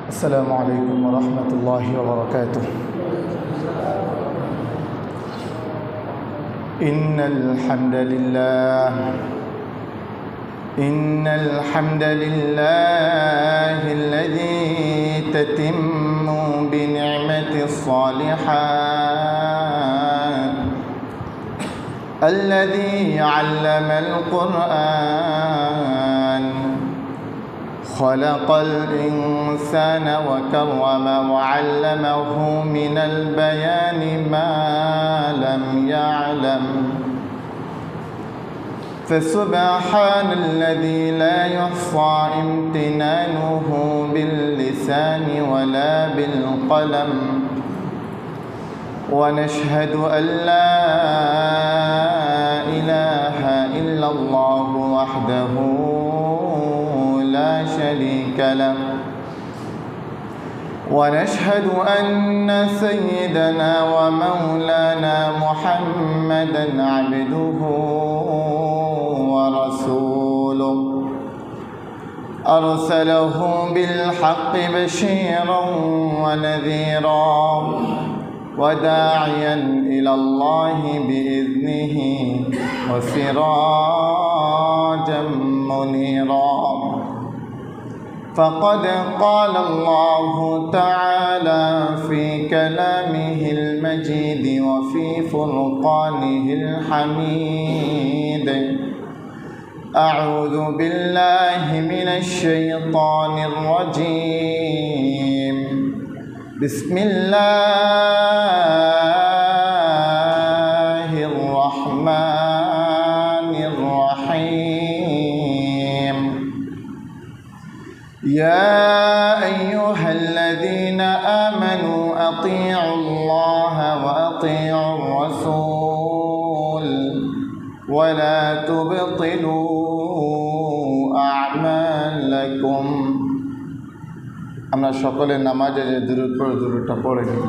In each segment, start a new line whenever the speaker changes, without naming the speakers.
السلام عليكم ورحمة الله وبركاته. إن الحمد لله الذي تتم بنعمة الصالحات، الذي علم القرآن، خلق الإنسان وكرم وعلمه من البيان ما لم يعلم، فسبحان الذي لا يحصى امتنانه باللسان ولا بالقلم، ونشهد أن لا إله إلا الله وحده لا شريك له، ونشهد أن سيدنا ومولانا محمدا عبده ورسوله، أرسله بالحق بشيرا ونذيرا وداعيا إلى الله بإذنه وسراجا منيرا. فقد قال الله تعالى في كلامه المجيد وفي فرقانه الحميد: أعوذ بالله من الشيطان الرجيم، بسم الله الرحمن الرحيم. يا أيها الذين آمنوا أطيعوا الله وأطيعوا الرسول ولا تبطلوا أعمالكم। আমরা সকলে নামাজে যে দুরূদ পড়ে দুরূদটা পড়ে নিই।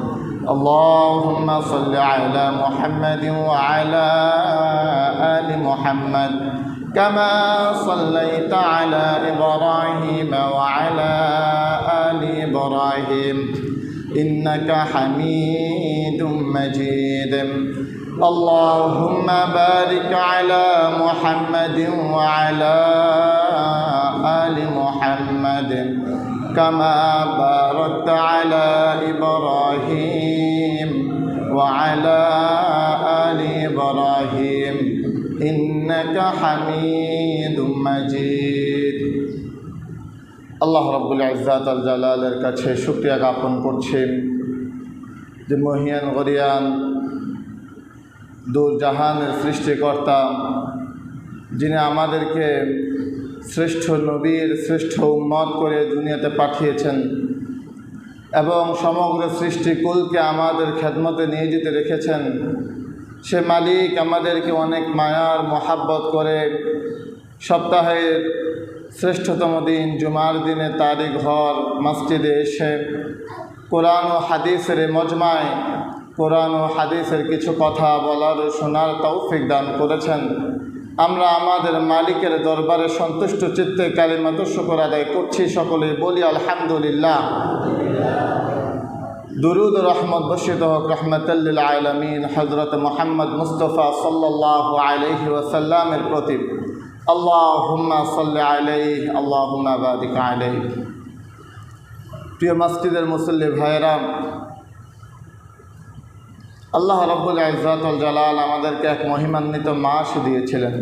اللهم صل على محمد وعلى آل محمد كما صليت على إبراهيم وعلى آل إبراهيم إنك حميد مجيد. اللهم بارك على محمد وعلى آل محمد كما باركت على إبراهيم وعلى آل إبراهيم إنك حميد مجيد. আল্লাহ রাব্বুল ইজ্জাত আল জালালের কাছে শুকরিয়া জ্ঞাপন করছি যে মহিয়ান গরিয়ান দূর জাহানের সৃষ্টিকর্তা, যিনি আমাদেরকে শ্রেষ্ঠ নবীর শ্রেষ্ঠ উম্মত করে দুনিয়াতে পাঠিয়েছেন এবং সমগ্র সৃষ্টিকুলকে আমাদের খেদমতে নিয়োজিত রেখেছেন, সে মালিক আমাদেরকে অনেক মায়ার মহাব্বত করে সপ্তাহের শ্রেষ্ঠতম দিন জুমার দিনে তারই ঘর মসজিদে এসে কোরআন ও হাদিসের মজমায় কোরআন ও হাদিসের কিছু কথা বলার ও শোনার তৌফিক দান করেছেন। আমরা আমাদের মালিকের দরবারে সন্তুষ্ট চিত্তে কালিমাত শুকর আদায় করছি। সকলে বলি আলহামদুলিল্লাহ। দুরুদ ও রহমত বর্ষিত হোক রহমতুল লিল আলামিন হযরত মুহাম্মদ মুস্তাফা সাল্লাল্লাহু আলাইহি ওয়াসাল্লামের প্রতি। আল্লাহুম্মা সাল্লি আলাইহি আল্লাহুম্মা বারিক আলাইহি। প্রিয় মসজিদের মুসল্লি ভাইরা, আল্লাহ রাব্বুল ইজ্জাত ওয়াল জালাল আমাদেরকে এক মহিমান্বিত মাস দিয়েছিলেন।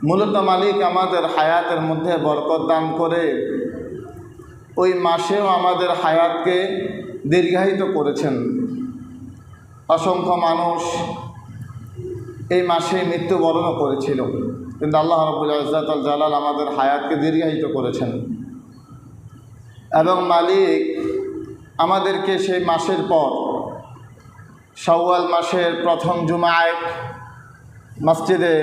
মূলত মালিক আমাদের হায়াতের মধ্যে বরকত দান করে ওই মাসেও আমাদের হায়াতকে দীর্ঘায়িত করেছেন। অসংখ্য মানুষ এই মাসে মৃত্যুবরণও করেছিল, কিন্তু আল্লাহ রাব্বুল ইজ্জাত ওয়াল জালাল আমাদের হায়াতকে দীর্ঘায়িত করেছেন এবং মালিক আমাদেরকে সেই মাসের পর শাওয়াল মাসের প্রথম জুমায় মসজিদে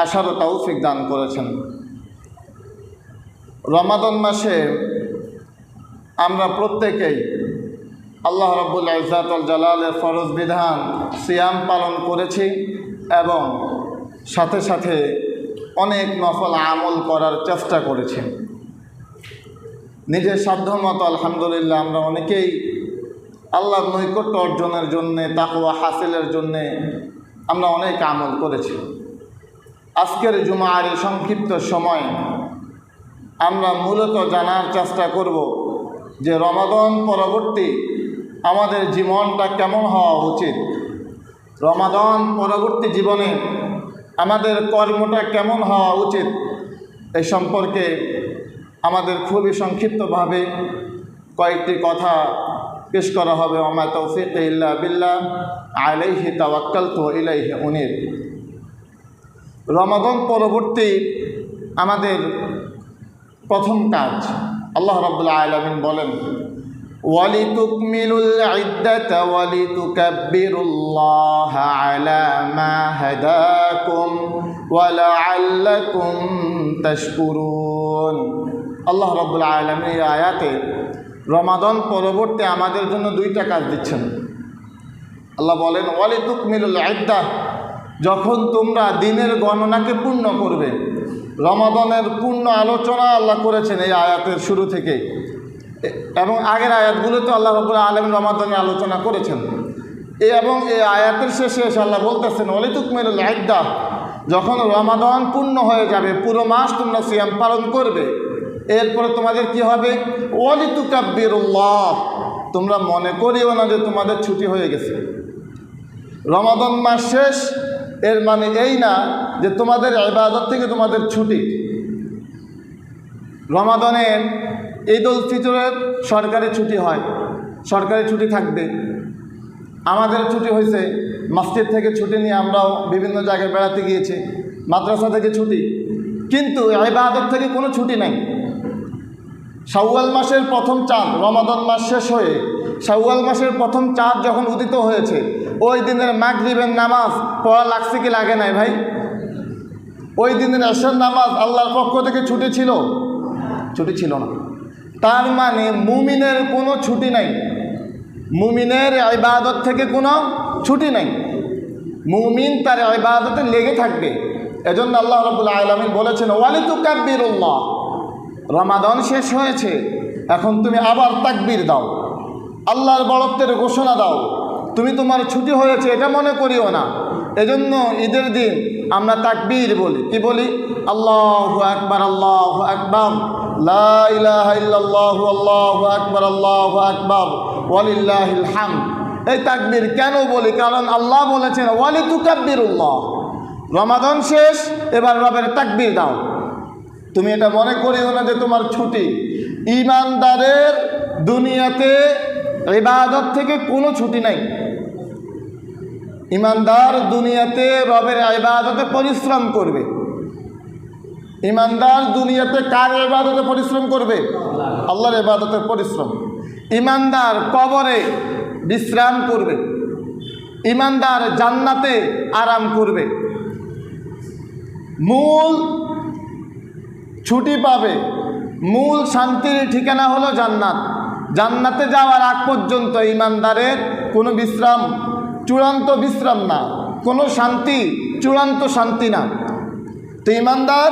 আসারও তৌফিক দান করেছেন। রমাদান মাসে আমরা প্রত্যেকেই আল্লাহ রাব্বুল ইজ্জাত ওয়াল জালালের ফরজ বিধান সিয়াম পালন করেছি এবং সাথে সাথে অনেক নফল আমল করার চেষ্টা করেছি। নিজের সাধ্যমতো আলহামদুলিল্লাহ আমরা অনেকেই আল্লাহর নৈকট্য অর্জনের জন্যে, তাকওয়া হাসিলের জন্যে আমরা অনেক আমল করেছি। আজকের জুমার এই সংক্ষিপ্ত সময় আমরা মূলত জানার চেষ্টা করব যে রমাদান পরবর্তী আমাদের জীবনটা কেমন হওয়া উচিত, রমাদান পরবর্তী জীবনে আমাদের কর্মটা কেমন হওয়া উচিত, এই সম্পর্কে আমাদের খুবই সংক্ষিপ্তভাবে কয়েকটি কথা পেশ করা হবে। ওমা তৌফিক ইল্লা বিল্লাহ আলাইহি তাওয়াক্কালতু ওয়া ইলাইহি উনীব। রমাদান পরবর্তী আমাদের প্রথম কাজ, আল্লাহ রাব্বুল আলামিন বলেন ওয়ালিতুকমিলুল ইদ্দাতা ওয়ালিতুকাব্বিরুল্লাহা আলা মা হাদাকুম ওয়া লাআল্লাকুম তাশকুরুন। আল্লাহ রাব্বুল আলামিন এই আয়াতে রমাদান পরবর্তী আমাদের জন্য দুইটা কাজ দিচ্ছেন। আল্লাহ বলেন ওয়ালিতুকমিলুল ইদ্দাহ, যখন তোমরা দিনের গণনাকে পূর্ণ করবে। রমাদানের পূর্ণ আলোচনা আল্লাহ করেছেন এই আয়াতের শুরু থেকে, এবং আগের আয়াতগুলোতে আল্লাহ রাব্বুল আলামিন রমাদানের আলোচনা করেছেন। এবং এই আয়াতের শেষে এসে আল্লাহ বলতেছেন ওয়ালিতুকমিলুল ইদ্দাহ, যখন রমাদান পূর্ণ হয়ে যাবে, পুরো মাস তোমরা সিয়াম পালন করবে, এরপরে তোমাদের কি হবে? ওয়ালিতুকাব্বিরুল্লাহ, তোমরা মনে করিও না যে তোমাদের ছুটি হয়ে গেছে। রমাদান মাস শেষ এর মানে এই না যে তোমাদের ইবাদত থেকে তোমাদের ছুটি। রমাদানের ঈদ উল ফিতরের সরকারি ছুটি হয়, সরকারি ছুটি থাকবে। আমাদের ছুটি হয়েছে, মসজিদ থেকে ছুটি নিয়ে আমরাও বিভিন্ন জায়গায় বেড়াতে গিয়েছি, মাদ্রাসা থেকে ছুটি, কিন্তু ইবাদত থেকে কোনো ছুটি নাই। শাওয়াল মাসের প্রথম চাঁদ, রমাদান মাস শেষ হয়ে শাওয়াল মাসের প্রথম চাঁদ যখন উদিত হয়েছে, ওই দিনের মাগরিবের নামাজ পড়া লাগছে কি লাগে নাই ভাই? ওই দিনের এশার নামাজ আল্লাহর পক্ষ থেকে ছুটি ছিল? ছুটি ছিল না। তার মানে মুমিনের কোনো ছুটি নাই, মুমিনের ইবাদত থেকে কোনো ছুটি নাই। মুমিন তার ইবাদতে লেগে থাকবে। এজন্য আল্লাহ রাব্বুল আলামিন বলেছেন ওয়ালিতুকাব্বিরুল্লাহ, রমাদান শেষ হয়েছে, এখন তুমি আবার তাকবীর দাও, আল্লাহর বড়ত্বের ঘোষণা দাও। তুমি তোমার ছুটি হয়েছে এটা মনে করিও না। এজন্য ঈদের দিন আমরা তাকবীর বলি। কি বলি? আল্লাহু আকবার, আল্লাহু আকবার, লা ইলাহা ইল্লাল্লাহু, আল্লাহু আকবার, আল্লাহু আকবার, ওয়ালিল্লাহিল হামদ। এই তাকবীর কেন বলি? কারণ আল্লাহ বলেছেন ওয়ালিতুকাব্বিরুল্লাহ, রমাদান শেষ, এবার রবের তাকবীর দাও। তুমি এটা মনে করিও না যে তোমার ছুটি। ঈমানদারের দুনিয়াতে ইবাদত থেকে কোনো ছুটি নাই। ঈমানদার দুনিয়াতে রবের ইবাদতে পরিশ্রম করবে। ঈমানদার দুনিয়াতে কার ইবাদতে পরিশ্রম করবে? আল্লাহর ইবাদতে পরিশ্রম। ঈমানদার কবরে বিশ্রাম করবে, ঈমানদার জান্নাতে আরাম করবে। মূল ছুটি পাবে, মূল শান্তির ঠিকানা হলো জান্নাত। জান্নাতে যাওয়ার আগ পর্যন্ত ঈমানদারের কোনো বিশ্রাম চূড়ান্ত বিশ্রাম না, কোনো শান্তি চূড়ান্ত শান্তি না। তো ঈমানদার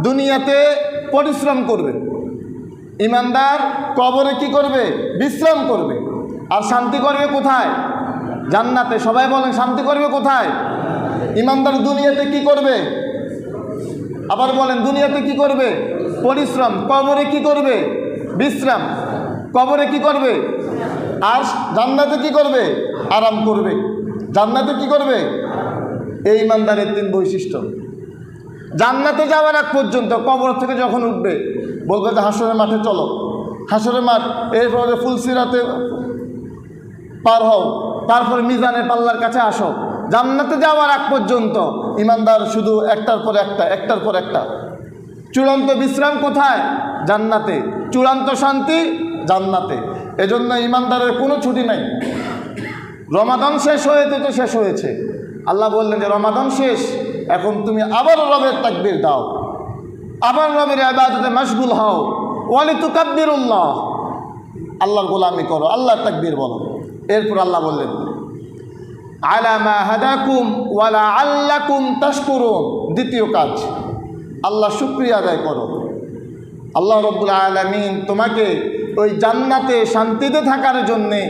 দুনিয়াতে পরিশ্রম করবে, ঈমানদার কবরে কি করবে? বিশ্রাম করবে। আর শান্তি করবে কোথায়? জান্নাতে। সবাই বলেন শান্তি করবে কোথায়? ঈমানদার দুনিয়াতে কি করবে? আবার বলেন দুনিয়াতে কি করবে? পরিশ্রম। কবরে কি করবে? বিশ্রাম। কবরে কি করবে? আর জান্নাতে কি করবে? আরাম করবে। জান্নাতে কি করবে? এই ঈমানদারের তিন বৈশিষ্ট্য। জান্নাতে যাওয়ার আগ পর্যন্ত কবর থেকে যখন উঠবে বলবে যে হাসরের মাঠে চলো, হাসরের মাঠ, এরপরে ফুলসিরাতে পার হও, তারপরে মিজানের পাল্লার কাছে আসো। জান্নাতে যাওয়ার আগ পর্যন্ত ঈমানদার শুধু একটার পর একটা, একটার পর একটা। চূড়ান্ত বিশ্রাম কোথায়? জান্নাতে। চূড়ান্ত শান্তি জান্নাতে। এজন্য ঈমানদারের কোনো ছুটি নাই। রমাদান শেষ হয়েছে তো শেষ হয়েছে। আল্লাহ বললেন যে রমাদান শেষ, এখন তুমি আবার রবের তাকবীর দাও, আবার রবের ইবাদতে মাশগুল হও। ওয়ালিতুকাব্বিরুল্লাহ, আল্লাহর গোলামি করো, আল্লাহর তাকবীর বলো। এরপর আল্লাহ বললেন আলা মা হাদাকুম ওয়া লাআল্লাকুম তাশকুরুন। দ্বিতীয় কাজ, আল্লাহ শুকরিয়া আদায় করো, আল্লাহ রাব্বুল আলামিন তোমাকে ওই জান্নাতে শান্তিতে থাকার জন্যে,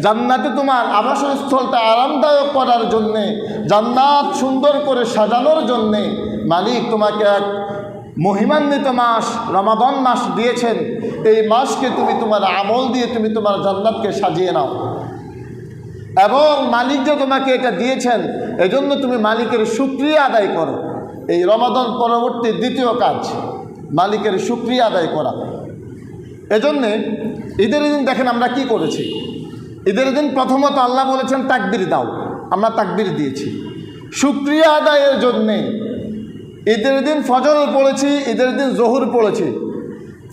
জান্নাতে তোমার আবাসস্থলটা আরামদায়ক করার জন্যে, জান্নাত সুন্দর করে সাজানোর জন্যে মালিক তোমাকে এক মহিমান্বিত মাস রমাদান মাস দিয়েছেন। এই মাসকে তুমি তোমার আমল দিয়ে তুমি তোমার জান্নাতকে সাজিয়ে নাও, এবং মালিক যে তোমাকে এটা দিয়েছেন এজন্য তুমি মালিকের শুকরিয়া আদায় করো। এই রমাদান পরবর্তী দ্বিতীয় কাজ মালিকের শুকরিয়া আদায় করা। এজন্যে ঈদের দিন দেখেন আমরা কি করেছি। ঈদের দিন প্রথমত আল্লাহ বলেছেন তাকবীর দাও, আমরা তাকবীর দিয়েছি শুকরিয়া আদায়ের জন্যে। ঈদের দিন ফজর পড়েছি, ঈদের দিন জোহর পড়েছি।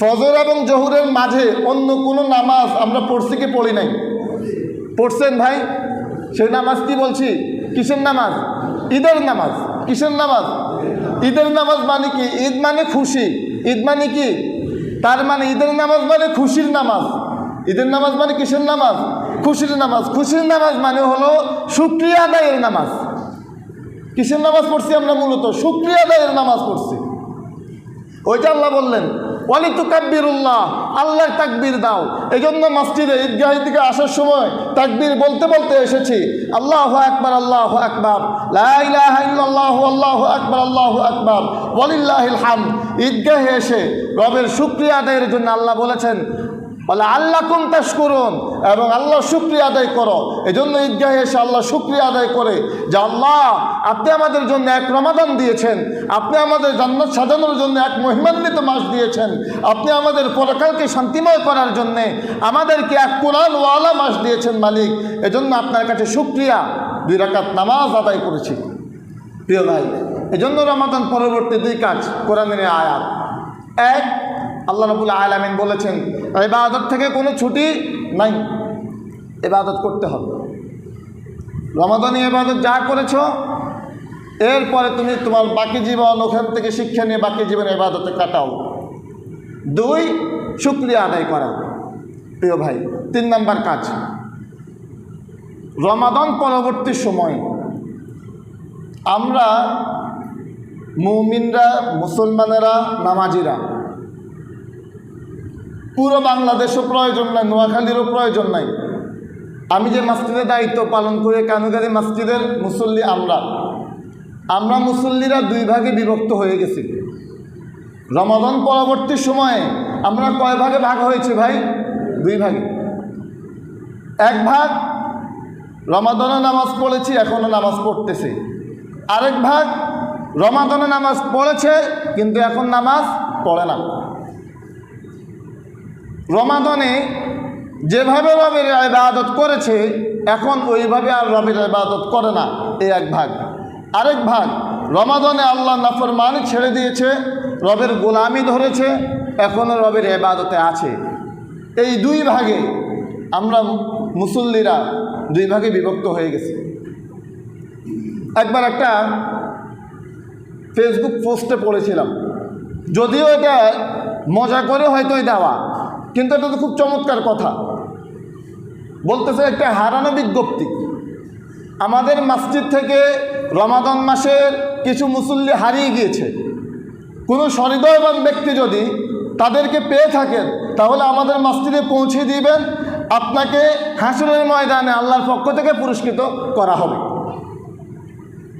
ফজর এবং জোহরের মাঝে অন্য কোনো নামাজ আমরা পড়ছি কি পড়ি নাই? পড়ছেন ভাই? সেই নামাজ কি বলছি? কিসের নামাজ? ঈদের নামাজ। কিসের নামাজ? ঈদের নামাজ মানে কি? ঈদ মানে খুশি। ঈদ মানে কি? তার মানে ঈদের নামাজ মানে খুশির নামাজ। ঈদের নামাজ মানে কিসের নামাজ? খুশির নামাজ। খুশির নামাজ মানে হলো শুকরিয়া আদায়ের নামাজ। কিসের নামাজ পড়ছি আমরা? মূলত শুকরিয়া আদায়ের নামাজ পড়ছি। ওইটা আল্লাহ বললেন ওয়ালি তুকাব্বিরুল্লাহ, আল্লাহর তাকবীর দাও। এই জন্য মসজিদে ঈদগাহ থেকে আসার সময় তাকবীর বলতে বলতে এসেছি, আল্লাহু আকবার, আল্লাহু আকবার, লা ইলাহা ইল্লাল্লাহু, আল্লাহু আকবার, আল্লাহু আকবার, ওয়ালিল্লাহিল হামদ। ঈদগাহে এসে রবের শুকরিয়া আদায়ের জন্য আল্লাহ বলেছেন বলে আল্লাকুম তাশকুরুন, এবং আল্লাহ শুকরিয়া আদায় করো। এই জন্য ঈদগাহে এসে আল্লাহ শুকরিয়া আদায় করে যে আল্লাহ আপনি আমাদের জন্য এক রমাদান দিয়েছেন, আপনি আমাদের জান্নাত সাজানোর জন্য এক মহিমান্বিত মাস দিয়েছেন, আপনি আমাদের পরকালকে শান্তিময় করার জন্যে আমাদেরকে এক কোরআনওয়ালা মাস দিয়েছেন মালিক। এজন্য আপনার কাছে শুকরিয়া। 2 রাকাত নামাজ আদায় করেছি। প্রিয় ভাই, এজন্য রমাদান পরবর্তী 2 কাজ কোরআনের আয়াত। এক, আল্লাহ রাব্বুল আলামিন বলেছেন ইবাদত থেকে কোনো ছুটি নাই, ইবাদত করতে হবে। রমাদানে ইবাদত যা করেছ এরপরে তুমি তোমার বাকি জীবন ওখান থেকে শিক্ষা নিয়ে বাকি জীবন ইবাদতে কাটাও। 2, শুকরিয়া আদায় করা। প্রিয় ভাই, 3 নাম্বার কাজ, রমাদান পরবর্তী সময় আমরা মুমিনরা, মুসলমানেরা, নামাজিরা, পুরো বাংলাদেশও প্রয়োজন নাই, নোয়াখালীরও প্রয়োজন নাই। আমি যে মসজিদের দায়িত্ব পালন করে কানুগারি মসজিদের মুসল্লি, আমরা মুসল্লিরা 2 ভাগে বিভক্ত হয়ে গেছি। রমাদান পরবর্তী সময়ে আমরা কয় ভাগে ভাগ হয়েছি ভাই? 2 ভাগে। এক ভাগ রমাদানে নামাজ পড়েছি, এখনও নামাজ পড়তেছে। আরেক ভাগ রমাদানে নামাজ পড়েছে কিন্তু এখন নামাজ পড়ে না। রমাদানে যেভাবে রবের ইবাদত করেছে এখন ওইভাবে আর রবের ইবাদত করে না, এই এক ভাগ। আরেক ভাগ রমাদানে আল্লাহ নাফরমানি ছেড়ে দিয়েছে, রবের গোলামি ধরেছে, এখনও রবের ইবাদতে আছে। এই 2 ভাগে আমরা মুসল্লিরা 2 ভাগে বিভক্ত হয়ে গেছি। একবার একটা ফেসবুক পোস্টে পড়েছিলাম, যদিও এটা মজা করে হয়তো দেওয়া, কিন্তু এটা তো খুব চমৎকার কথা। বলতেছে একটা হারানো বিজ্ঞপ্তি, আমাদের মসজিদ থেকে রমাদান মাসের কিছু মুসল্লি হারিয়ে গিয়েছে। কোনো সহৃদয়বান ব্যক্তি যদি তাদেরকে পেয়ে থাকেন তাহলে আমাদের মসজিদে পৌঁছে দিবেন, আপনাকে হাসরের ময়দানে আল্লাহর পক্ষ থেকে পুরস্কৃত করা হবে।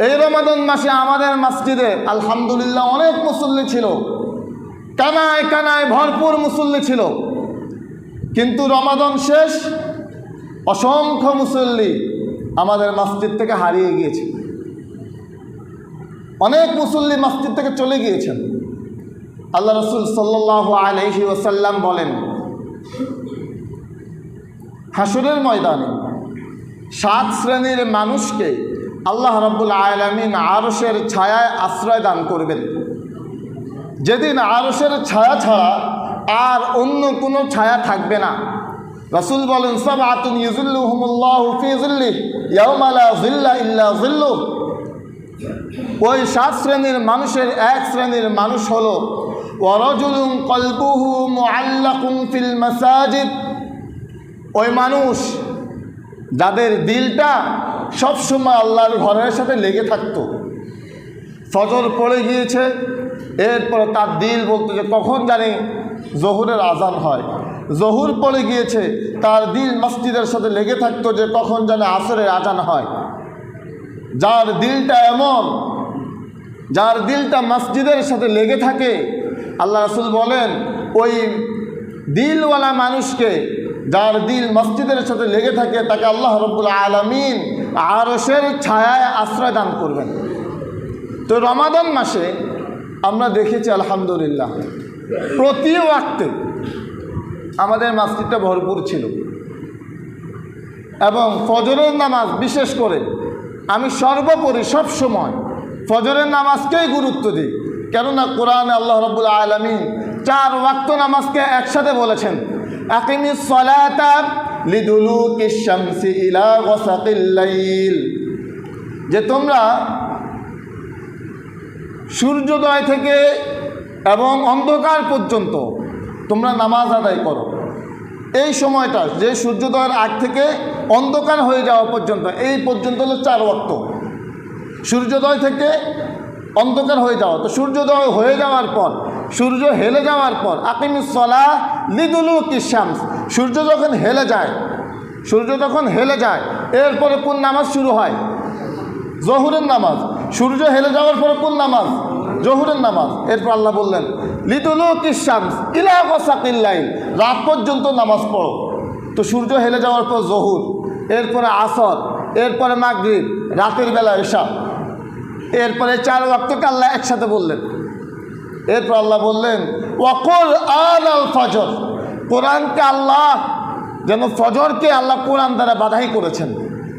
এই রমাদান মাসে আমাদের মসজিদে আলহামদুলিল্লাহ অনেক মুসল্লি ছিল, কানায় কানায় ভরপুর মুসল্লি ছিল। কিন্তু রমাদান শেষ, অসংখ্য মুসল্লি আমাদের মসজিদ থেকে হারিয়ে গিয়েছে। অনেক মুসল্লি মসজিদ থেকে চলে গিয়েছেন। আল্লাহ রাসূল সাল্লাল্লাহু আলাইহি ওয়াসাল্লাম বলেন, হাসরের ময়দানে 7 শ্রেণীর মানুষকে আল্লাহ রাব্বুল আলামিন আরশের ছায়ায় আশ্রয় দান করবেন। যেদিন আরশের ছায়া ছাড়া আর অন্য কোনো ছায়া থাকবে না। রাসূল বলেন, সাবআতুন ইউযিল্লুহুমুল্লাহু ফি যিল্লিহি ইয়াওমা লা যিল্লা ইল্লা যিল্লুহ। ওই 7 শ্রেণীর মানুষের 1 শ্রেণীর মানুষ হলো ওয়ারাজুলুন কলবুহু মুআল্লাকুন ফিল মাসাজিদ। ওই মানুষ যাদের দিলটা সবসময় আল্লাহর ঘরের সাথে লেগে থাকতো। ফজর পড়ে গিয়েছে, এরপরে তার দিল বলতো যে কখন জানি জহুরের আজান হয়, জহুর পড়ে গিয়েছে, তার দিল মসজিদের সাথে লেগে থাকতো যে কখন যেন আসরের আজান হয়। যার দিলটা এমন, যার দিলটা মসজিদের সাথে লেগে থাকে, আল্লাহ রাসূল বলেন ওই দিলওয়ালা মানুষকে, যার দিল মসজিদের সাথে লেগে থাকে, তাকে আল্লাহ রাব্বুল আলামিন আরশের ছায়ায় আশ্রয় দান করবেন। তো রমাদান মাসে আমরা দেখেছি আলহামদুলিল্লাহ প্রতি ওয়াক্তে আমাদের মসজিদটা ভরপুর ছিল, এবং ফজরের নামাজ বিশেষ করে আমি সর্বোপরি সবসময় ফজরের নামাজকেই গুরুত্ব দিই। কেননা কোরআনে আল্লাহ রাব্বুল আলামিন 4 ওয়াক্ত নামাজকে একসাথে বলেছেন, আকিমিস সালাতা লিদুলুকিশ শামসি ইলা গাসাকিল লাইল, যে তোমরা সূর্যোদয় থেকে এবং অন্ধকার পর্যন্ত তোমরা নামাজ আদায় করো। এই সময়টা যে সূর্যোদয়ের আগ থেকে অন্ধকার হয়ে যাওয়া পর্যন্ত, এই পর্যন্ত হলো 4 ওয়াক্ত। সূর্যোদয় থেকে অন্ধকার হয়ে যাওয়া, তো সূর্যোদয় হয়ে যাওয়ার পর, সূর্য হেলে যাওয়ার পর আকিমিস সালাহ লিদুলুকিশ শামস, সূর্য যখন হেলে যায়, সূর্য যখন হেলে যায় এরপরে কোন নামাজ শুরু হয়? জহুরের নামাজ। সূর্য হেলে যাওয়ার পরে কোন নামাজ? জহুরের নামাজ। এরপর আল্লাহ বললেন লিদুলুকিশ শামস ইলা গাসাকিল লাইল, রাত পর্যন্ত নামাজ পড়ো। তো সূর্য হেলে যাওয়ার পর জহুর, এরপরে আসর, এরপরে মাগরিব, রাতের বেলা এশা, এরপরে 4 ওয়াক্তকে আল্লাহ একসাথে বললেন। এরপর আল্লাহ বললেন ওয়াকুল আল ফজর, কোরআনকে আল্লাহ যেন ফজরকে আল্লাহ কোরআন দ্বারা বাধাই করেছেন।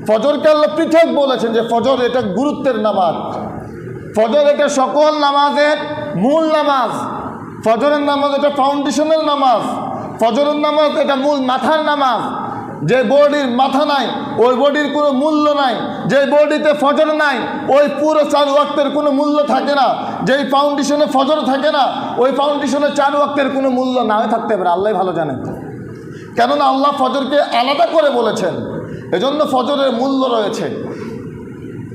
ফজরকে আল্লাহ পৃথক বলেছেন যে ফজর এটা গুরুত্বের নামাজ, ফজর এটা সকল নামাজের মূল নামাজ, ফজরের নামাজ এটা ফাউন্ডেশনের নামাজ, ফজরের নামাজ এটা মূল মাথার নামাজ। যে বডির মাথা নাই ওই বডির কোনো মূল্য নাই, যে বডিতে ফজর নাই ওই পুরো 4 ওয়াক্তের কোনো মূল্য থাকে না, যেই ফাউন্ডেশনে ফজর থাকে না ওই ফাউন্ডেশনে 4 ওয়াক্তের কোনো মূল্য না থাকতে পারে, আল্লাহ ভালো জানেন। কেননা আল্লাহ ফজরকে আলাদা করে বলেছেন, এজন্য ফজরের মূল্য রয়েছে।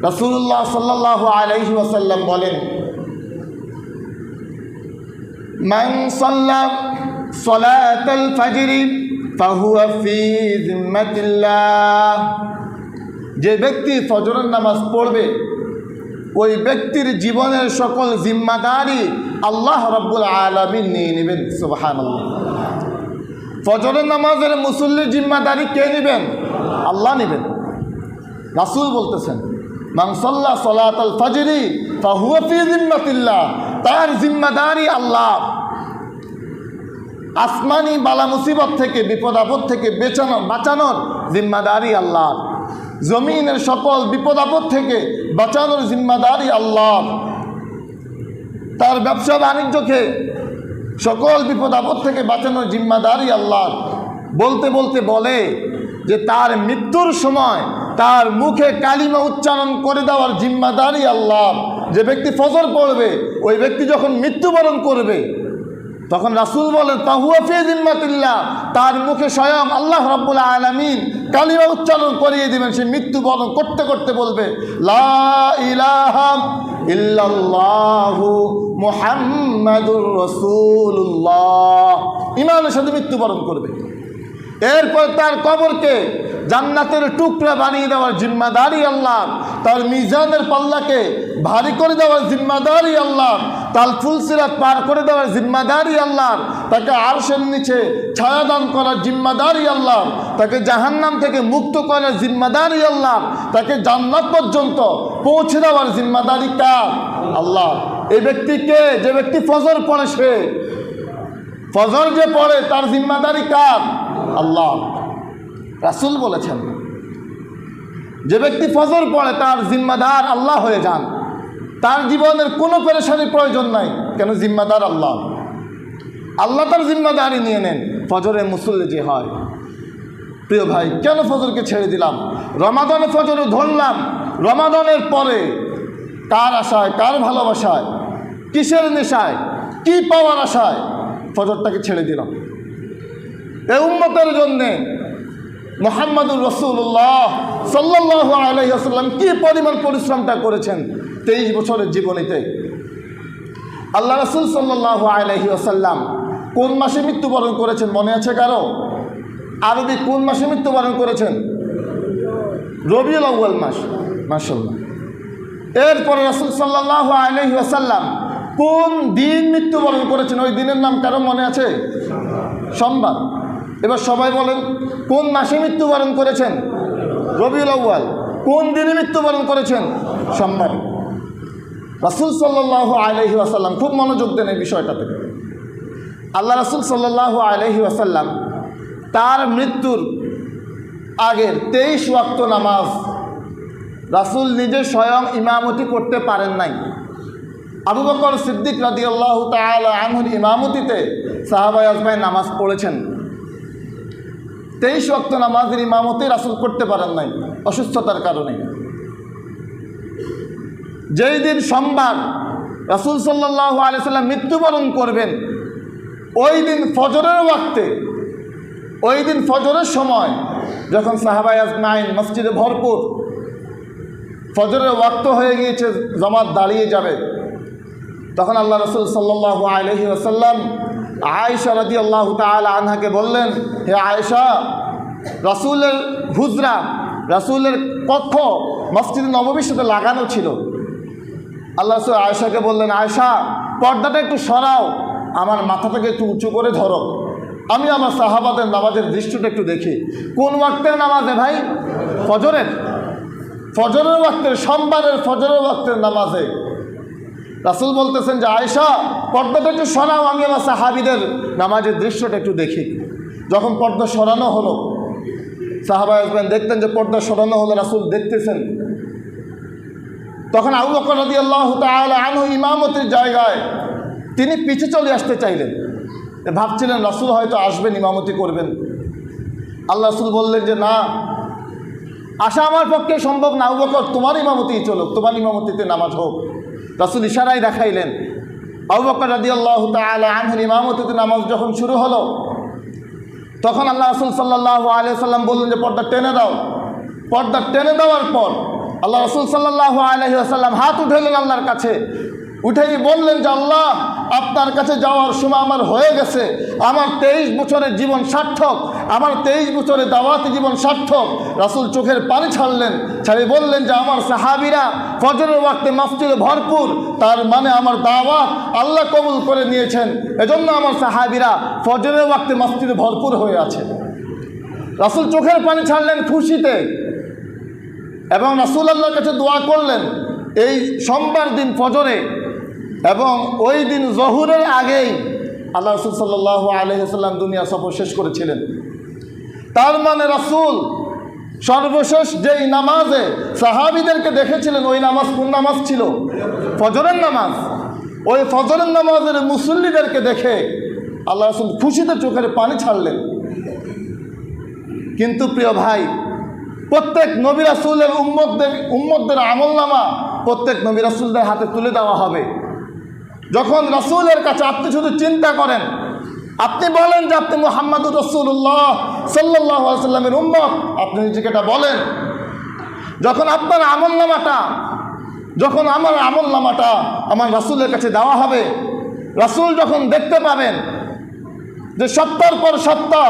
রাসূলুল্লাহ সাল্লাল্লাহু আলাইহি ওয়াসাল্লাম বলেন মান সাল্লা সালাতাল ফজরি ফাহুয়া ফি জিম্মাতিল্লাহ, যে ব্যক্তি ফজরের নামাজ পড়বে ওই ব্যক্তির জীবনের সকল জিম্মাদারি আল্লাহ রাব্বুল আলামিন নিয়ে নেবেন। সুবহানাল্লাহ। ফজরের নামাজের মুসল্লির জিম্মাদারি কে নেবেন? আল্লাহ নেবেন। রাসূল বলতেছেন মান সাল্লা সালাতাল ফজরি ফাহুয়া ফি জিম্মাতিল্লাহ, তার জিম্মাদারি আল্লাহ। আসমানি বালা মুসিবত থেকে, বিপদ আপদ থেকে বাঁচানোর জিম্মাদারি আল্লাহ। জমিনের সকল বিপদ আপদ থেকে বাঁচানোর জিম্মাদারি আল্লাহ। তার ব্যবসা বাণিজ্যকে সকল বিপদ আপদ থেকে বাঁচানোর জিম্মাদারি আল্লাহ। বলতে বলতে বলে যে তার মৃত্যুর সময় তার মুখে কালিমা উচ্চারণ করে দেওয়ার জিম্মাদারি আল্লাহ। যে ব্যক্তি ফজর পড়বে ওই ব্যক্তি যখন মৃত্যুবরণ করবে তখন রাসূল বলেন ফাহুয়া ফি জিম্মাতিল্লাহ, তার মুখে স্বয়ং আল্লাহ রাব্বুল আলামিন কালিমা উচ্চারণ করিয়ে দিবেন। সে মৃত্যুবরণ করতে করতে বলবে লা ইলাহা ইল্লাল্লাহু মুহাম্মাদুর রাসূলুল্লাহ, ঈমানের সাথে মৃত্যুবরণ করবে। এরপর তার কবরকে জান্নাতের টুকরা বানিয়ে দেওয়ার জিম্মাদারি আল্লাহ। তার মিজানের পাল্লাকে ভারী করে দেওয়ার জিম্মাদারি আল্লাহ। তার ফুলসিরাত পার করে দেওয়ার জিম্মাদারি আল্লাহ। তাকে আরশের নিচে ছায়াদান করার জিম্মাদারি আল্লাহ। তাকে জাহান্নাম থেকে মুক্ত করার জিম্মাদারি আল্লাহ। তাকে জান্নাত পর্যন্ত পৌঁছে দেওয়ার জিম্মাদারি কার? আল্লাহ। এই ব্যক্তিকে, যে ব্যক্তি ফজর পড়ে, সে ফজর যে পড়ে তার জিম্মাদারি কার? আল্লাহ। রাসূল বলেছেন যে ব্যক্তি ফজর পড়ে তার জিম্মাদার আল্লাহ হয়ে যান, তার জীবনের কোনো পেরেশানির প্রয়োজন নাই। কেন? জিম্মাদার আল্লাহ। আল্লাহ তার জিম্মাদারি নিয়ে নেন। ফজরে মুসল্লি যে হয়, প্রিয় ভাই, কেন ফজরকে ছেড়ে দিলাম? রমাদানে ফজরে ধরলাম, রমাদানের পরে কার আশায়, কার ভালোবাসায়, কিসের নেশায়, কি পাওয়ার আশায় ফজরটাকে ছেড়ে দিলাম? এই উম্মতের জন্যে মুহাম্মাদুর রাসূলুল্লাহ সাল্লাল্লাহু আলাইহি ওয়াসাল্লাম কি পরিমাণ পরিশ্রমটা করেছেন 23 বছরের জীবনীতে। আল্লাহ রাসূল সাল্লাল্লাহু আলাইহি ওয়াসাল্লাম কোন মাসে মৃত্যুবরণ করেছেন মনে আছে কারো? আরবি কোন মাসে মৃত্যুবরণ করেছেন? রবিউল আউয়াল মাস। মাশাআল্লাহ। এরপরে রাসূল সাল্লাল্লাহু আলাইহি ওয়াসাল্লাম কোন দিন মৃত্যুবরণ করেছেন? ওই দিনের নাম কারো মনে আছে? সোমবার। এবার সবাই বলেন, কোন মাসে মৃত্যুবরণ করেছেন? রবিউল আউয়াল। কোন দিনে মৃত্যুবরণ করেছেন? সোমবার। রাসূল সাল্লাল্লাহু আলাইহি ওয়াসাল্লাম, খুব মনোযোগ দেন এই বিষয়টাতে। আল্লাহ রাসূল সাল্লাল্লাহু আলাইহি ওয়াসাল্লাম তার মৃত্যুর আগের 23 ওয়াক্ত নামাজ রাসূল নিজে স্বয়ং ইমামতি করতে পারেন নাই। আবু বকর সিদ্দিক রাদিয়াল্লাহু তাআলা আনহুর ইমামতিতে সাহাবায়ে আজমাইন নামাজ পড়েছেন। 23 ওয়াক্ত নামাজের ইমামতি রাসূল করতে পারেন নাই অসুস্থতার কারণে। যেই দিন সোমবার রাসূল সাল্লাল্লাহু আলাইহি সাল্লাম মৃত্যুবরণ করবেন, ওই দিন ফজরের ওয়াক্তে, ওই দিন ফজরের সময় যখন সাহাবায়ে আজমাইন মসজিদে ভরপুর, ফজরের ওয়াক্ত হয়ে গিয়েছে, জামাত দাঁড়িয়ে যাবে, তখন আল্লাহ রাসূল সাল্লাল্লাহু আলাইহি ওয়াসাল্লাম আয়েশা রাদিয়াল্লাহু তাআলা আনহাকে বললেন, হে আয়েশা, রাসূলের হুজরা, রাসূলের কক্ষ মসজিদে নববীর সাথে লাগানো ছিল। আল্লাহ রাসূল আয়েশাকে বললেন, আয়েশা, পর্দাটা একটু সরাও, আমার মাথাটাকে একটু উঁচু করে ধরো, আমি আমার সাহাবাদের নামাজের দৃশ্যটা একটু দেখি। কোন ওয়াক্তের নামাজে ভাই? ফজরের। ফজরের ওয়াক্তের, সোমবারের ফজরের ওয়াক্তের নামাজে রাসূল বলতেছেন যে, আয়েশা, পর্দাটা একটু সরাও, আমি আমার সাহাবীদের নামাজের দৃশ্যটা একটু দেখি। যখন পর্দা সরানো হলো, সাহাবায়ে আজমাইন দেখতেন যে পর্দা সরানো হলো, রাসূল দেখতেছেন। তখন আবু বকর রাদিয়াল্লাহু তাআলা আনহু ইমামতির জায়গায় তিনি পিছে চলে আসতে চাইলেন। ভাবছিলেন রাসূল হয়তো আসবেন, ইমামতি করবেন। আল্লাহ রাসূল বললেন যে, না, আসা আমার পক্ষে সম্ভব না, আবু বকর তোমার ইমামতিই চলুক, তোমার ইমামতিতে নামাজ হোক। রাসূল ইশারায় দেখাইলেন। আবু বকর রাদিয়াল্লাহু তাআলা আনহুর ইমামতিতে নামাজ যখন শুরু হলো, তখন আল্লাহ রাসূল সাল্লাল্লাহু আলাইহি ওয়াসাল্লাম বললেন যে, পর্দা টেনে দাও। পর্দা টেনে দেওয়ার পর আল্লাহ রাসূল সাল্লাল্লাহু আলাইহি ওয়াসাল্লাম হাত উঠাইলেন আল্লাহর কাছে, উঠেই বললেন যে, আল্লাহ, আপনার কাছে যাওয়ার সময় আমার হয়ে গেছে, আমার 23 বছরের জীবন সার্থক, আমার 23 বছরের দাওয়াতি জীবন সার্থক। রাসূল চোখের পানি ছাড়লেন, ছাড়ে বললেন যে, আমার সাহাবীরা ফজরের ওয়াক্তে মসজিদে ভরপুর, তার মানে আমার দাওয়াত আল্লাহ কবুল করে নিয়েছেন, এজন্য আমার সাহাবীরা ফজরের ওয়াক্তে মসজিদে ভরপুর হয়ে আছে। রাসূল চোখের পানি ছাড়লেন খুশিতে, এবং রাসূল আল্লাহর কাছে দোয়া করলেন এই সোমবার দিন ফজরে, এবং ওই দিন জহুরের আগেই আল্লাহ রাসূল সাল্লাল্লাহু আলাইহি ওয়াসাল্লাম দুনিয়া সফর শেষ করেছিলেন। তার মানে রাসূল সর্বশেষ যেই নামাজে সাহাবীদেরকে দেখেছিলেন, ওই নামাজ কোন নামাজ ছিল? ফজরের নামাজ। ওই ফজরের নামাজের মুসল্লিদেরকে দেখে আল্লাহ রাসূল খুশিতে চোখের পানি ছাড়লেন। কিন্তু প্রিয় ভাই, প্রত্যেক নবী রাসূলের উম্মতদের আমলনামা প্রত্যেক নবী রাসূলদের হাতে তুলে দেওয়া হবে। যখন রাসূলের কাছে আপনি শুধু চিন্তা করেন, আপনি বলেন যে আপনি মুহাম্মাদুর রাসূলুল্লাহ সাল্লাল্লাহু আলাইহি ওয়াসাল্লামের উম্মত, আপনি নিজেকে এটা বলেন। যখন আপনার আমলনামাটা, যখন আমার আমলনামাটা আমার রাসূলের কাছে দেওয়া হবে, রাসূল যখন দেখতে পাবেন যে সপ্তাহের পর সপ্তাহ,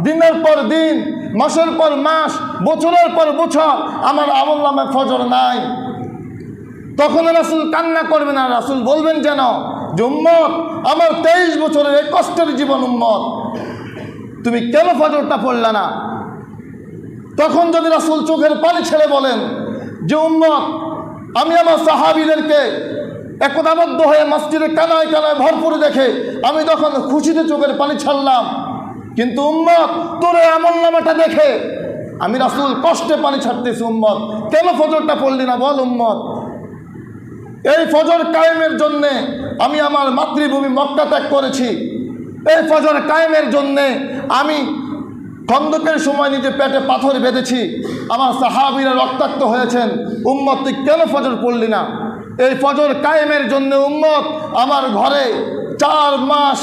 দিনের পর দিন, মাসের পর মাস, বছরের পর বছর আমার আমলনামায় ফজর নাই, তখন রাসূল কান্না করবেন, আর রাসূল বলবেন যেন যে, উম্মত, আমার 23 বছরের এই কষ্টের জীবন উম্মত, তুমি কেন ফজরটা পড়লে না? তখন যদি রাসূল চোখের পানি ছেড়ে বলেন যে, উম্মত, আমি আমার সাহাবীদেরকে একতাবদ্ধ হয়ে মসজিদে কানায় কানায় ভরপুর দেখে আমি তখন খুশিতে চোখের পানি ছাড়লাম, কিন্তু উম্মত, তোর এই আমলনামাটা দেখে আমি রাসূল কষ্টে পানি ছাড়তেছি, উম্মত, কেন ফজরটা পড়লি না বল উম্মত। এই ফজর কায়েমের জন্যে আমি আমার মাতৃভূমি মক্কা ত্যাগ করেছি, এই ফজর কায়েমের জন্যে আমি খন্দকের সময় নিজে পেটে পাথর বেঁধেছি, আমার সাহাবীরা রক্তাক্ত হয়েছেন, উম্মত তুই কেন ফজর পড়লি না? এই ফজর কায়েমের জন্য উম্মত আমার ঘরে 4 মাস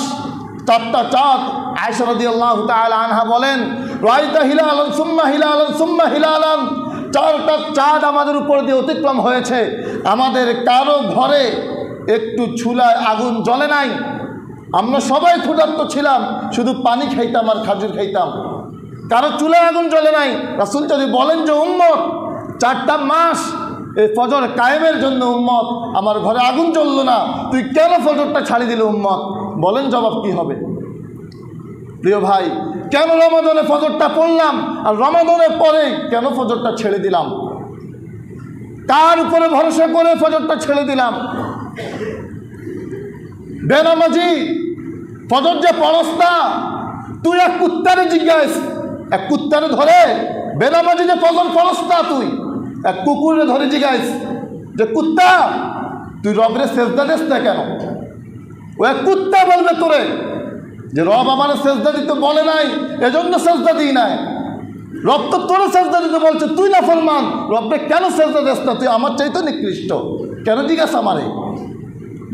4টা চাঁদ। আয়েশা রাদিয়াল্লাহু তাআলা আনহা বলেন, রাইতা হিলালান সুম্মা হিলালান সুম্মা হিলালান, 4টা চাঁদ আমাদের উপর দিয়ে অতিক্রম হয়েছে, আমাদের কারো ঘরে একটু চুলায় আগুন জ্বলে নাই, আমরা সবাই ক্ষুধার্ত ছিলাম, শুধু পানি খাইতাম আর খাজুর খাইতাম, কারো চুলায় আগুন জ্বলে নাই। রাসূল যদি বলেন যে উম্মত 4টা মাস এই ফজর কায়েমের জন্য উম্মত আমার ঘরে আগুন জ্বললো না, তুই কেন ফজরটা ছাড়ি দিল উম্মত? বলেন জবাব কি হবে? প্রিয় ভাই, কেন রমাদানে ফজরটা পড়লাম আর রমাদানের পরে কেন ফজরটা ছেড়ে দিলাম? কার উপরে ভরসা করে ফজরটা ছেড়ে দিলাম? বেনামাজি ফজর যে পড়স না, তুই এক কুত্তারে জিজ্ঞাস, এক কুত্তারে ধরে বেনামাজি যে ফজর পড়স না, তুই এক কুকুরে ধরে জিজ্ঞাস যে কুত্তা তুই রবরে সেজদা দিস না কেন? ও এক কুত্তা বলবে তোরে যে রব আমার সেজদা দিতে বলে নাই, এজন্য সেজদা দিই নাই। রব তো তোরে সেজদা দিতে বলছে, তুই না ফরমান, রবরে কেন সেজদা দিস না? তুই আমার চাইতে নিকৃষ্ট, কেন জিজ্ঞাসা আমারে?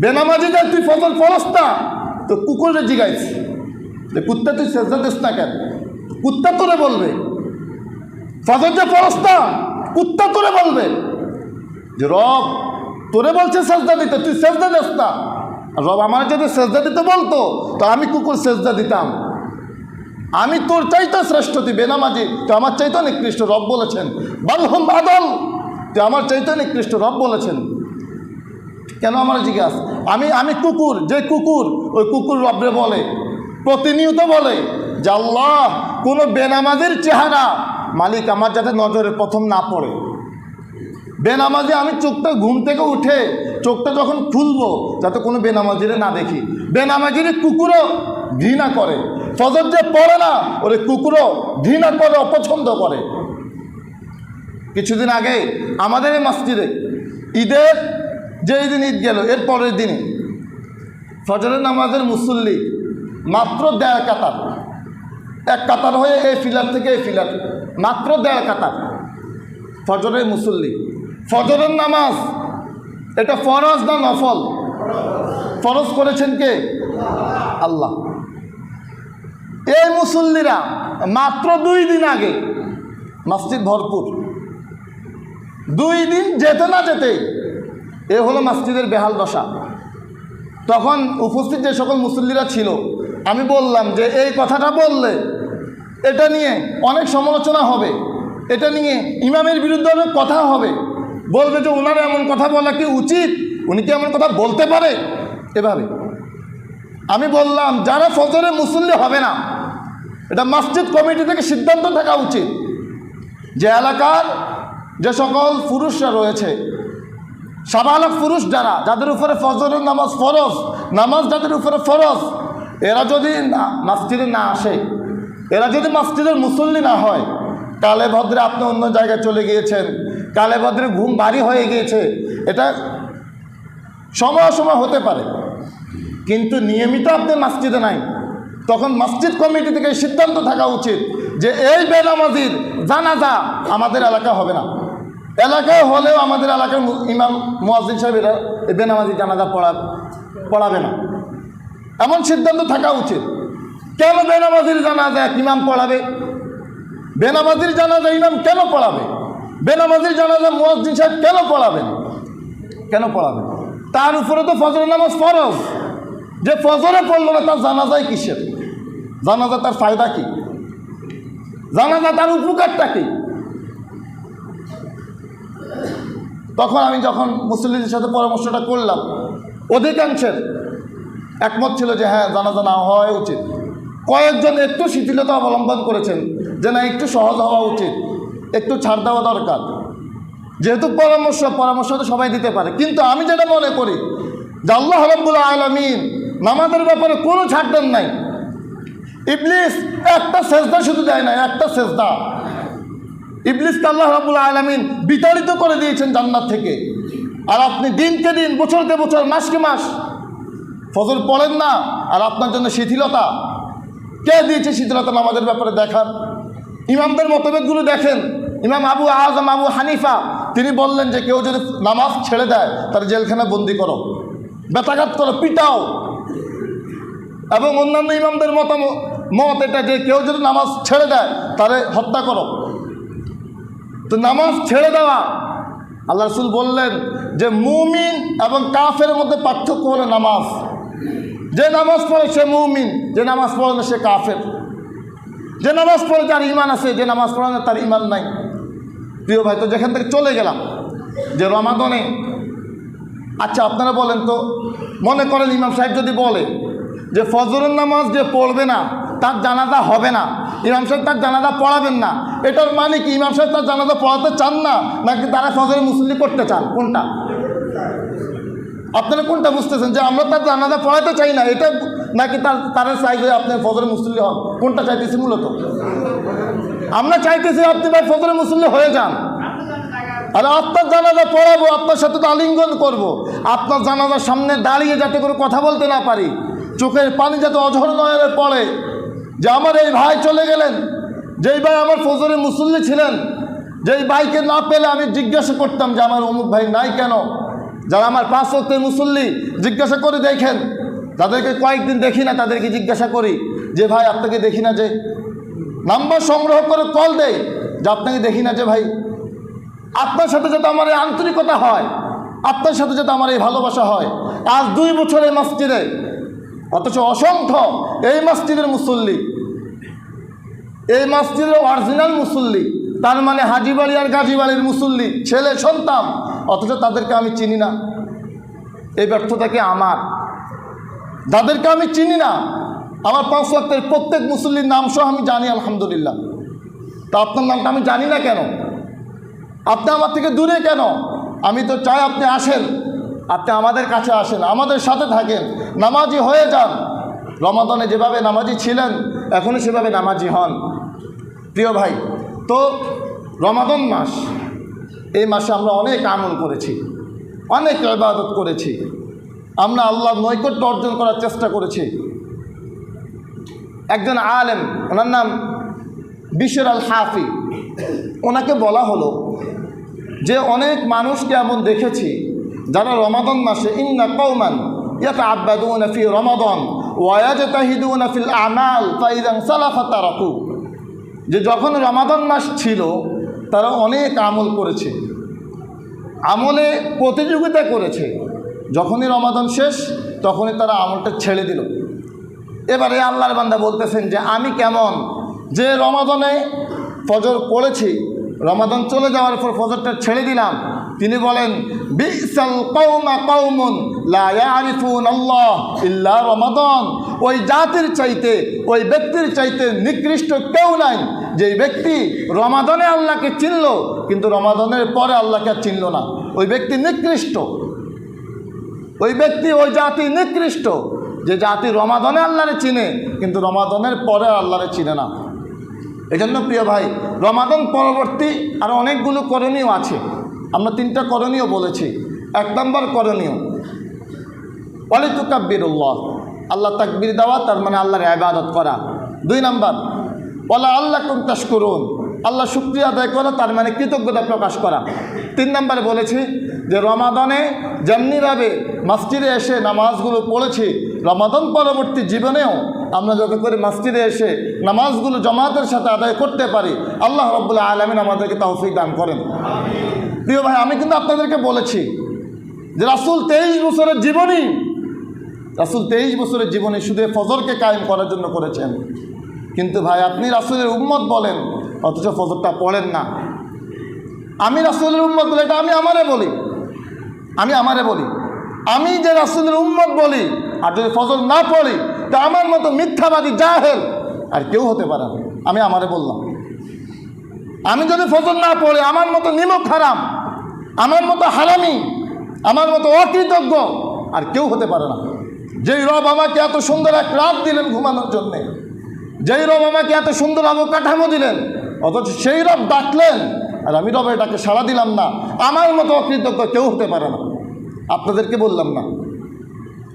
বেনামাজি যে তুই ফজর পড়স না, তো কুকুরে জিজ্ঞাস যে কুত্তা তুই সেজদা দিস না কেন? কুত্তা তোরে বলবে। ফজর যে পড়স না, কুত্তা তোরে বলবে যে রব তোরে বলছে সেজদা দিতে, তুই সেজদা দিস না। রব আমার যদি সেজদা দিতে বলতো তো আমি কুকুর সেজদা দিতাম। আমি তোর চাইতে শ্রেষ্ঠ, তুই বেনামাজি, তুই আমার চাইতে নিকৃষ্ট, রব বলেছেন। বালহুম আদল, তুই আমার চাইতে নিকৃষ্ট, রব বলেছেন। কেন আমার জিজ্ঞাস? আমি কুকুর, যে কুকুর, ওই কুকুর রবরে বলে, প্রতিনিয়ত বলে যে আল্লাহ কোনো বেনামাজির চেহারা মালিক আমার যাতে নজরে প্রথম না পড়ে। বেনামাজি আমি চোখটা ঘুম থেকে উঠে চোখটা যখন খুলবো যাতে কোনো বেনামাজিরে না দেখি। বেনামাজির কুকুরও ঘৃণা করে, ফজর যে পড়ে না ওরে কুকুরও ঘৃণা করে, অপছন্দ করে। কিছুদিন আগে আমাদের এই মসজিদে ঈদের যেই দিন ঈদ গেল এর পরের দিনে ফজরের নামাজের মুসল্লি মাত্র 1.5 কাতার, এক কাতার হয়ে এই ফিলার থেকে এই ফিলার, মাত্র 1.5 কাতার ফজরের মুসল্লি। ফজরের নামাজ এটা ফরজ না নফল? ফরজ করেছেন কে? আল্লাহ। এই মুসল্লিরা মাত্র 2 দিন আগে মসজিদ ভরপুর, 2 দিন যেতে না যেতেই এ হলো মসজিদের বেহাল দশা। তখন উপস্থিত যে সকল মুসল্লিরা ছিল আমি বললাম যে এই কথাটা বললে এটা নিয়ে অনেক সমালোচনা হবে, এটা নিয়ে ইমামের বিরুদ্ধে অনেক কথা হবে, বলবে যে ওনার এমন কথা বলা কি উচিত, উনি কি এমন কথা বলতে পারে এভাবে। আমি বললাম যারা ফজরে মুসল্লি হবে না, এটা মসজিদ কমিটি থেকে সিদ্ধান্ত থাকা উচিত যে এলাকার যে সকল পুরুষরা রয়েছে, সাবালক পুরুষ যারা, যাদের উপরে ফজরের নামাজ ফরজ, নামাজ যাদের উপরে ফরজ, এরা যদি মসজিদে না আসে, এরা যদি মসজিদের মুসল্লি না হয়, কালে ভদ্রে আপনি অন্য জায়গায় চলে গিয়েছেন, কালে ভদ্রে ঘুম বাড়ি হয়ে গিয়েছে, এটা সময় সময় হতে পারে, কিন্তু নিয়মিত আপনি মসজিদে নাই, তখন মসজিদ কমিটি থেকে সিদ্ধান্ত থাকা উচিত যে এই বেনামাজির জানাজা আমাদের এলাকা হবে না। এলাকায় হলেও আমাদের এলাকার ইমাম মুয়াজ্জিন সাহেবেরা এই বেনামাজি জানাজা পড়াবে না, এমন সিদ্ধান্ত থাকা উচিত। কেন বেনামাজির জানাজা এক ইমাম পড়াবে? বেনামাজির জানাজা ইমাম কেন পড়াবে? বেনামাজির জানাজা মুয়াজ্জিন সাহেব কেন পড়াবেন? কেন পড়াবেন? তার উপরে তো ফজরের নামাজ ফরজ, যে ফজরে পড়লো না তার জানাজায় কিসের? জানাজা তার ফায়দা কি? জানাজা তার উপকারটা কি? তখন আমি যখন মুসল্লিদের সাথে পরামর্শটা করলাম, অধিকাংশের একমত ছিল যে হ্যাঁ জানাজা না হওয়া উচিত। কয়েকজন একটু শিথিলতা অবলম্বন করেছেন যে না একটু সহজ হওয়া উচিত, একটু ছাড় দেওয়া দরকার, যেহেতু পরামর্শ তো সবাই দিতে পারে। কিন্তু আমি যেটা মনে করি যে আল্লাহ রাব্বুল আলামিন নামাজের ব্যাপারে কোনো ছাড় দেন নাই। ইবলিস একটা সেজদা শুধু দেয় না, একটা সেজদা। ইবলিসকে আল্লাহ রাব্বুল আলামিন বিতাড়িত করে দিয়েছেন জান্নাত থেকে। আর আপনি দিনকে দিন, বছরকে বছর, মাসকে মাস ফজর পড়েন না, আর আপনার জন্য শিথিলতা। কে দিয়েছে শিথিলতা নামাজের ব্যাপারে? দেখান ইমামদের মতভেদগুলো দেখেন। ইমাম আবু আজম আবু হানিফা তিনি বললেন যে কেউ যদি নামাজ ছেড়ে দেয় তার জেলখানায় বন্দি করো, বেতাঘাত করো, পিটাও। এবং অন্যান্য ইমামদের মত এটা যে কেউ যদি নামাজ ছেড়ে দেয় তারে হত্যা করো। তো নামাজ ছেড়ে দেওয়া, আল্লাহ রাসূল বললেন যে মুমিন এবং কাফের মধ্যে পার্থক্য হলো নামাজ। যে নামাজ পড়ে সে মুমিন, যে নামাজ পড়ে না সে কাফের। যে নামাজ পড়ে যার ইমান আছে, যে নামাজ পড়ে না তার ইমান নাই। প্রিয় ভাই, তো যেখান থেকে চলে গেলাম যে রমাদানে, আচ্ছা আপনারা বলেন তো, মনে করেন ইমাম সাহেব যদি বলে যে ফজরের নামাজ যে পড়বে না তার জানাজা হবে না, ইমাম সাহেব তার জানাজা পড়াবেন না, এটার মানে কি ইমাম সাহেব তার জানাজা পড়াতে চান না, নাকি তারা ফজরের মুসল্লি করতে চান? কোনটা? আপনারা কোনটা বুঝতেছেন? যে আমরা তার জানাজা পড়াতে চাই না এটা, নাকি তারা চাই যে আপনি ফজরের মুসল্লি হন? কোনটা চাইতেছি মূলত? আমরা চাইতেছি আপনি ভাই ফজরের মুসল্লি হয়ে যান, আর আপনার জানাজা পড়াবো, আপনার সাথে তো আলিঙ্গন করবো, আপনার জানাজার সামনে দাঁড়িয়ে যাতে করে কথা বলতে না পারি, চোখের পানি যাতে অঝর নয়নে পড়ে যে আমার এই ভাই চলে গেলেন, যেই ভাই আমার ফজরের মুসল্লি ছিলেন, যেই ভাইকে না পেলে আমি জিজ্ঞাসা করতাম যে আমার অমুক ভাই নাই কেন। যারা আমার 5 ওয়াক্তের মুসল্লি, জিজ্ঞাসা করে দেখেন, যাদেরকে কয়েকদিন দেখি না তাদেরকে জিজ্ঞাসা করি যে ভাই আপনাকে দেখি না, যে নাম্বার সংগ্রহ করে কল দেয় যে আপনাকে দেখি না, যে ভাই আপনার সাথে যাতে আমার এই আন্তরিকতা হয়, আপনার সাথে যাতে আমার এই ভালোবাসা হয়। আজ 2 বছর এই মসজিদে, অথচ অসংখ্য এই মসজিদের মুসল্লি, এই মসজিদের অরিজিনাল মুসল্লি, তার মানে হাজিবাড়ি আর গাজীবাড়ির মুসল্লি, ছেলে সন্তান, অথচ তাদেরকে আমি চিনি না। এই ব্যর্থতা কি আমার? যাদেরকে আমি চিনি না, আমার 5 ওয়াক্তের প্রত্যেক মুসল্লির নাম সহ আমি জানি আলহামদুলিল্লাহ, তা আপনার নামটা আমি জানি না কেন? আপনি আমার থেকে দূরে কেন? আমি তো চাই আপনি আসেন, আপনি আমাদের কাছে আসেন, আমাদের সাথে থাকেন, নামাজি হয়ে যান। রমাদানে যেভাবে নামাজি ছিলেন এখনই সেভাবে নামাজি হন। প্রিয় ভাই, তো রমাদান মাস, এই মাসে আমরা অনেক আমল করেছি, অনেক ইবাদত করেছি, আমরা আল্লাহর নৈকট্য অর্জন করার চেষ্টা করেছি। একজন আলেম, ওনার নাম বিশর আল হাফি, ওনাকে বলা হলো যে অনেক মানুষকে এমন দেখেছি যারা রমাদান মাসে ইন্না কওমান ইয়াতাআব্বাদুনা ফি রমাদান ওয়া ইয়াজতাহিদুনা ফিল আমাল ফাইযা সালাফা তারাকু, যে যখন রমাদান মাস ছিল তারা অনেক আমল করেছে, আমলে প্রতিযোগিতা করেছে, যখনই রমাদান শেষ তখনই তারা আমলটা ছেড়ে দিল। এবারে আল্লাহর বান্দা বলতেছেন যে আমি কেমন, যে রমাদানে ফজর পড়েছি, রমাদান চলে যাওয়ার পর ফজরটা ছেড়ে দিলাম। তিনি বলেন বিসাল কওমা কওমুন লা ইয়ারিফুন আল্লাহ ইল্লা রমাদান, ওই জাতির চাইতে, ওই ব্যক্তির চাইতে নিকৃষ্ট কেউ নাই যে ব্যক্তি রমাদানে আল্লাহকে চিনল কিন্তু রমাদানের পরে আল্লাহকে আর চিনল না। ওই ব্যক্তি নিকৃষ্ট, ওই ব্যক্তি, ওই জাতি নিকৃষ্ট যে জাতি রমাদানে আল্লাহরে চিনে কিন্তু রমাদানের পরে আল্লাহরে চিনে না। এজন্য প্রিয় ভাই, রমাদান পরবর্তী আরও অনেকগুলো করণীয় আছে। আমরা 3টা করণীয় বলেছি। 1 নম্বর করণীয় ওয়ালিতুকাব্বিরুল্লাহ, আল্লাহ তাকবীর দেওয়া, তার মানে আল্লাহর ইবাদত করা। 2 নম্বর ওয়ালা আল্লাকুম তাশকুরুন, আল্লাহ শুকরিয়া আদায় করা, তার মানে কৃতজ্ঞতা প্রকাশ করা। 3 নম্বরে বলেছি যে রমাদানে যেমনিভাবে মসজিদে এসে নামাজগুলো পড়েছি, রমাদান পরবর্তী জীবনেও আমরা যাতে করে মসজিদে এসে নামাজগুলো জামাতের সাথে আদায় করতে পারি, আল্লাহ রাব্বুল আলামিন আমাদেরকে তৌফিক দান করেন। প্রিয় ভাই, আমি কিন্তু আপনাদেরকে বলেছি যে রাসূল 23 বছরের জীবনী, রাসূল 23 বছরের জীবনী শুধু ফজরকে কায়েম করার জন্য করেছেন। কিন্তু ভাই আপনি রাসূলের উম্মত বলেন অথচ ফজরটা পড়েন না। আমি রাসূলের উম্মত বলে, এটা আমি আমারে বলি, আমি যে রাসূলের উম্মত বলি আর যদি ফজর না পড়ি তা আমার মতো মিথ্যাবাদী জাহেল আর কেউ হতে পারে না। আমি আমারে বললাম, আমি যদি ফজর না পড়ি আমার মতো নিমক হারাম, আমার মতো হারামি, আমার মতো অকৃতজ্ঞ আর কেউ হতে পারে না। যেই রব আমাকে এত সুন্দর এক রাত দিলেন ঘুমানোর জন্যে, যেই রব আমাকে এত সুন্দর অবকাঠামো দিলেন, অথচ সেই রব ডাকলেন আর আমি রবের ডাকে সাড়া দিলাম না, আমার মতো অকৃতজ্ঞ কেউ হতে পারে না। আপনাদেরকে বললাম না,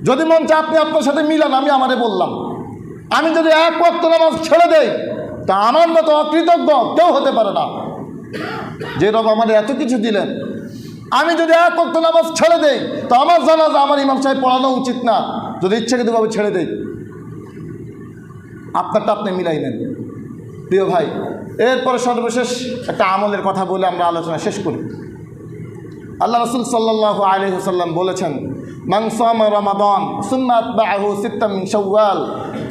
যদি মন চায় আপনি আপনার সাথে মিলান, আমি আমারে বললাম, আমি যদি 1 ওয়াক্ত নামাজ ছেড়ে দেই তা আমার মতো অকৃতজ্ঞ কেউ হতে পারে না। যে রব আমাদের এত কিছু দিলেন, আমি যদি 1 ওয়াক্ত নামাজ ছেড়ে দেই তো আমার জানাজা আমার ইমাম সাহেব পড়ানো উচিত না, যদি ইচ্ছাকৃতভাবে ছেড়ে দেই। আপনারটা আপনি মিলাই নেন। প্রিয় ভাই, এরপরে সর্বশেষ একটা আমলের কথা বলে আমরা আলোচনা শেষ করি। আল্লাহ রাসূল সাল্লাল্লাহু আলাইহি ওয়াসাল্লাম বলেছেন, মান সামা রমাদান সুম্মা আতবাআহু সিত্তাম মিন শাওয়াল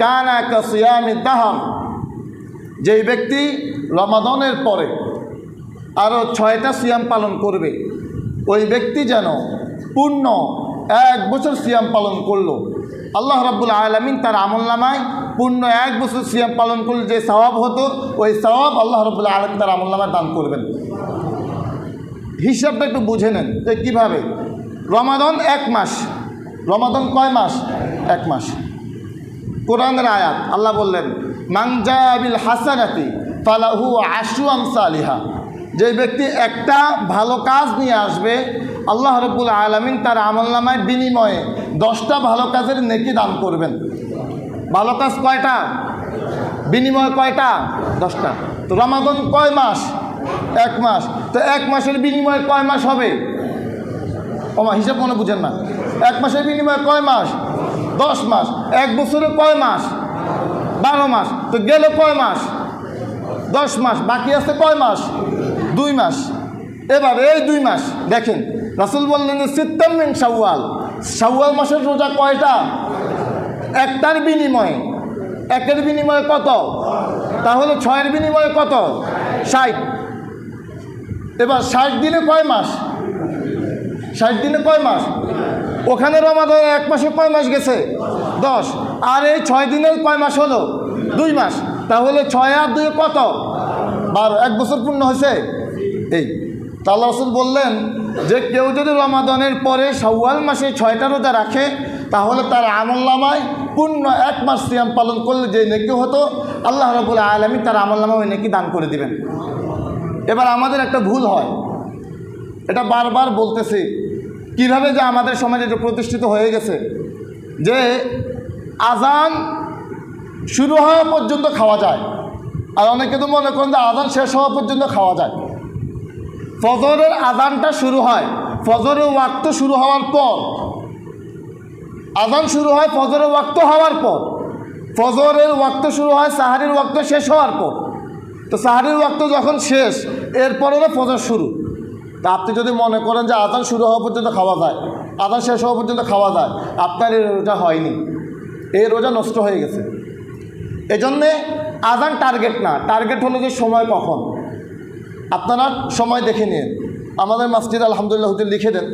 কানা কাসিয়ামি দাহর, যেই ব্যক্তি রমাদানের পরে আরও 6টা সিয়াম পালন করবে, ওই ব্যক্তি যেন পূর্ণ 1 বছর সিয়াম পালন করলো। আল্লাহ রাব্বুল আলামিন তার আমলনামায় পূর্ণ 1 বছর সিয়াম পালন করলে যে সওয়াব হতো, ওই সওয়াব আল্লাহ রাব্বুল আলামিন তার আমলনামায় দান করবেন। হিসাবটা একটু বুঝে নেন যে কীভাবে। রমাদান 1 মাস, রমাদান কয় মাস? 1 মাস। কোরআনের আয়াত, আল্লাহ বললেন মান জাআ বিল হাসানাতি ফালাহু আশরু আমসালিহা, যে ব্যক্তি একটা ভালো কাজ নিয়ে আসবে, আল্লাহ রাব্বুল আলামিন তার আমলনামায় বিনিময়ে 10টা ভালো কাজের নেকি দান করবেন। ভালো কাজ কয়টা? বিনিময় কয়টা? 10টা। তো রমাদান কয় মাস? 1 মাস। তো 1 মাসের বিনিময়ে কয় মাস হবে? ওমা হিসাব মনে বুঝেন না। 1 মাসের বিনিময়ে কয় মাস? 10 মাস। 1 বছরে কয় মাস? 12 মাস। তো গেল কয় মাস? 10 মাস। বাকি আছে কয় মাস? 2 মাস। এবার এই 2 মাস দেখেন, রাসূল বললেন যে সিত্তাম মিন শাওয়াল, শাওয়াল মাসের রোজা কয়টা? একটার বিনিময়ে, একের বিনিময়ে কত? তাহলে 6-এর বিনিময়ে কত? 60। এবার 60 দিনে কয় মাস? 60 দিনে কয় মাস? ওখানে রমাদান 1 মাসে কয় মাস গেছে? 10। আর এই 6 দিনের কয় মাস হলো? 2 মাস। তাহলে 6 আর 2 কত? 12। 1 বছর পূর্ণ হয়েছে। এই তা আল্লাহ রাসূল বললেন যে কেউ যদি রমাদানের পরে শাওয়াল মাসে 6টা রোজা রাখে, তাহলে তার আমলনামায় পূর্ণ 1 মাস সিয়াম পালন করলে যে নেকি হতো, আল্লাহ রাব্বুল আলামিন তার আমলনামায় ওই নেকি দান করে দিবেন। এবার আমাদের একটা ভুল হয়, এটা বারবার বলতেছি, কিভাবে যে আমাদের সমাজে এটা প্রতিষ্ঠিত হয়ে গেছে যে আজান শুরু হওয়া পর্যন্ত খাওয়া যায়, আর অনেকে তো মনে করেন যে আজান শেষ হওয়া পর্যন্ত খাওয়া যায়। ফজরের আজানটা শুরু হয় ফজরের ওয়াক্ত শুরু হওয়ার পর, আজান শুরু হয় ফজরের ওয়াক্ত হওয়ার পর, ফজরের ওয়াক্ত শুরু হয় সাহারির ওয়াক্ত শেষ হওয়ার পর। তো সাহারির ওয়াক্ত যখন শেষ, এরপরে ফজর শুরু। তা আপনি যদি মনে করেন যে আজান শুরু হওয়া পর্যন্ত খাওয়া যায়, আজান শেষ হওয়া পর্যন্ত খাওয়া যায়, আপনার এই রোজা হয়নি, এই রোজা নষ্ট হয়ে গেছে। এজন্যে আজান টার্গেট না, টার্গেট হলো যে সময় কখন। আপনারা সময় দেখে নিন, আমাদের মসজিদ আলহামদুলিল্লাহ হুজুর লিখে দেন,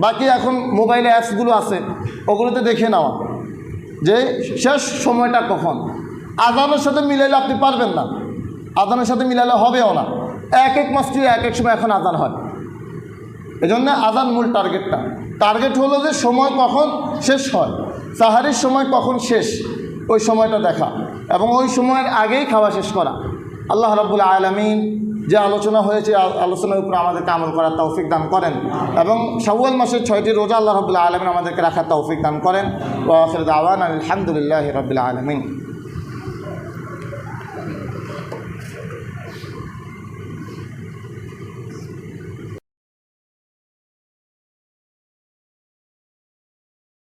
বাকি এখন মোবাইলে অ্যাপসগুলো আছে, ওগুলোতে দেখে নেওয়া যে শেষ সময়টা কখন। আজানের সাথে মিলাইলে আপনি পারবেন না, আজানের সাথে মিলাইলে হবেও না। এক এক মসজিদে এক এক সময় এখন আজান হয়। এজন্য আজান মূল টার্গেটটা, টার্গেট হলো যে সময় কখন শেষ হয়, সাহারির সময় কখন শেষ, ওই সময়টা দেখা এবং ওই সময়ের আগেই খাওয়া শেষ করা। আল্লাহ রাব্বুল আলামিন যে আলোচনা হয়েছে, আলোচনার উপর আমাদেরকে আমল করার তৌফিক দান করেন এবং শাওয়াল মাসের 6টি রোজা আল্লাহ রাব্বুল আলামিন আমাদেরকে রাখার তৌফিক দান করেন। ওয়া আখিরু দাওয়ানা আলহামদুলিল্লাহি রাব্বিল আলামিন।